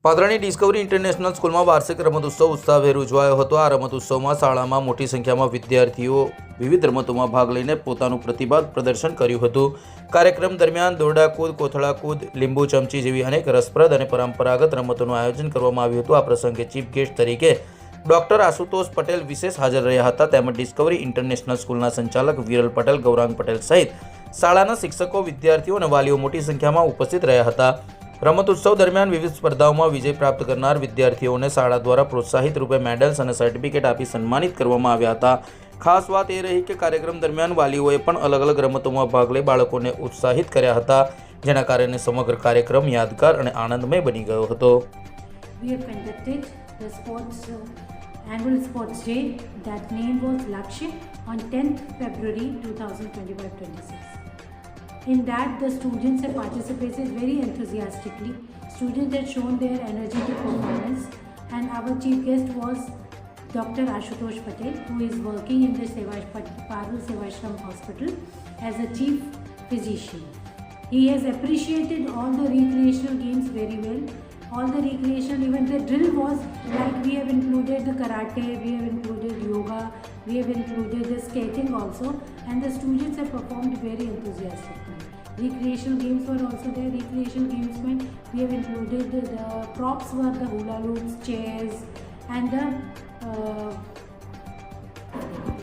પાદરાની Discovery international સ્કૂલમાં વાર્ષિક રમતોત્સવ ઉત્સાહભેર ઉજવાયો હતો। આ રમતોત્સવમાં શાળામાં મોટી સંખ્યામાં વિદ્યાર્થીઓ વિવિધ રમતોમાં ભાગ લઈને પોતાનું પ્રતિભાનું પ્રદર્શન કર્યું હતું। કાર્યક્રમ દરમિયાન દોરડા કૂદ, કોથળા કૂદ, લીંબુ ચમચી જેવી અનેક રસપ્રદ અને પરંપરાગત રમતોનું આયોજન કરવામાં આવ્યું હતું। આ પ્રસંગે ચીફ ગેસ્ટ તરીકે ડૉક્ટર આશુતોષ પટેલ વિશેષ હાજર રહ્યા હતા। તેમજ ડિસ્કવરી ઇન્ટરનેશનલ સ્કૂલના સંચાલક વિરલ પટેલ, ગૌરાંગ પટેલ સહિત શાળાના શિક્ષકો, વિદ્યાર્થીઓ અને વાલીઓ મોટી સંખ્યામાં ઉપસ્થિત રહ્યા હતા। રમતોત્સવ દરમિયાન વિવિધ સ્પર્ધાઓમાં વિજય પ્રાપ્ત કરનાર વિદ્યાર્થીઓને શાળા દ્વારા પ્રોત્સાહિત રૂપે મેડલ્સ અને સર્ટિફિકેટ આપી સન્માનિત કરવામાં આવ્યા હતા। ખાસ વાત એ રહી કે કાર્યક્રમ દરમિયાન વાલીઓએ પણ અલગ અલગ રમતોમાં ભાગ લઈ બાળકોને ઉત્સાહિત કર્યા હતા, જેના કારણે સમગ્ર કાર્યક્રમ યાદગાર અને આનંદમય બની ગયો હતો। We have conducted the annual sports day. That name was Lakshya on 10th February 2025-26. In that, the students have participated very enthusiastically. Students had shown their energetic performance, and our chief guest was Dr. Ashutosh Patel, who is working in the Parul Sevashram Hospital as a chief physician. He has appreciated all the recreational games very well. All the recreational, even the drill was like we have included the karate, we have included yoga, we have included the skating also, and the students have performed very enthusiastically. Recreational games were also there. Recreational games meant we have included the props were the hula loops, chairs, and the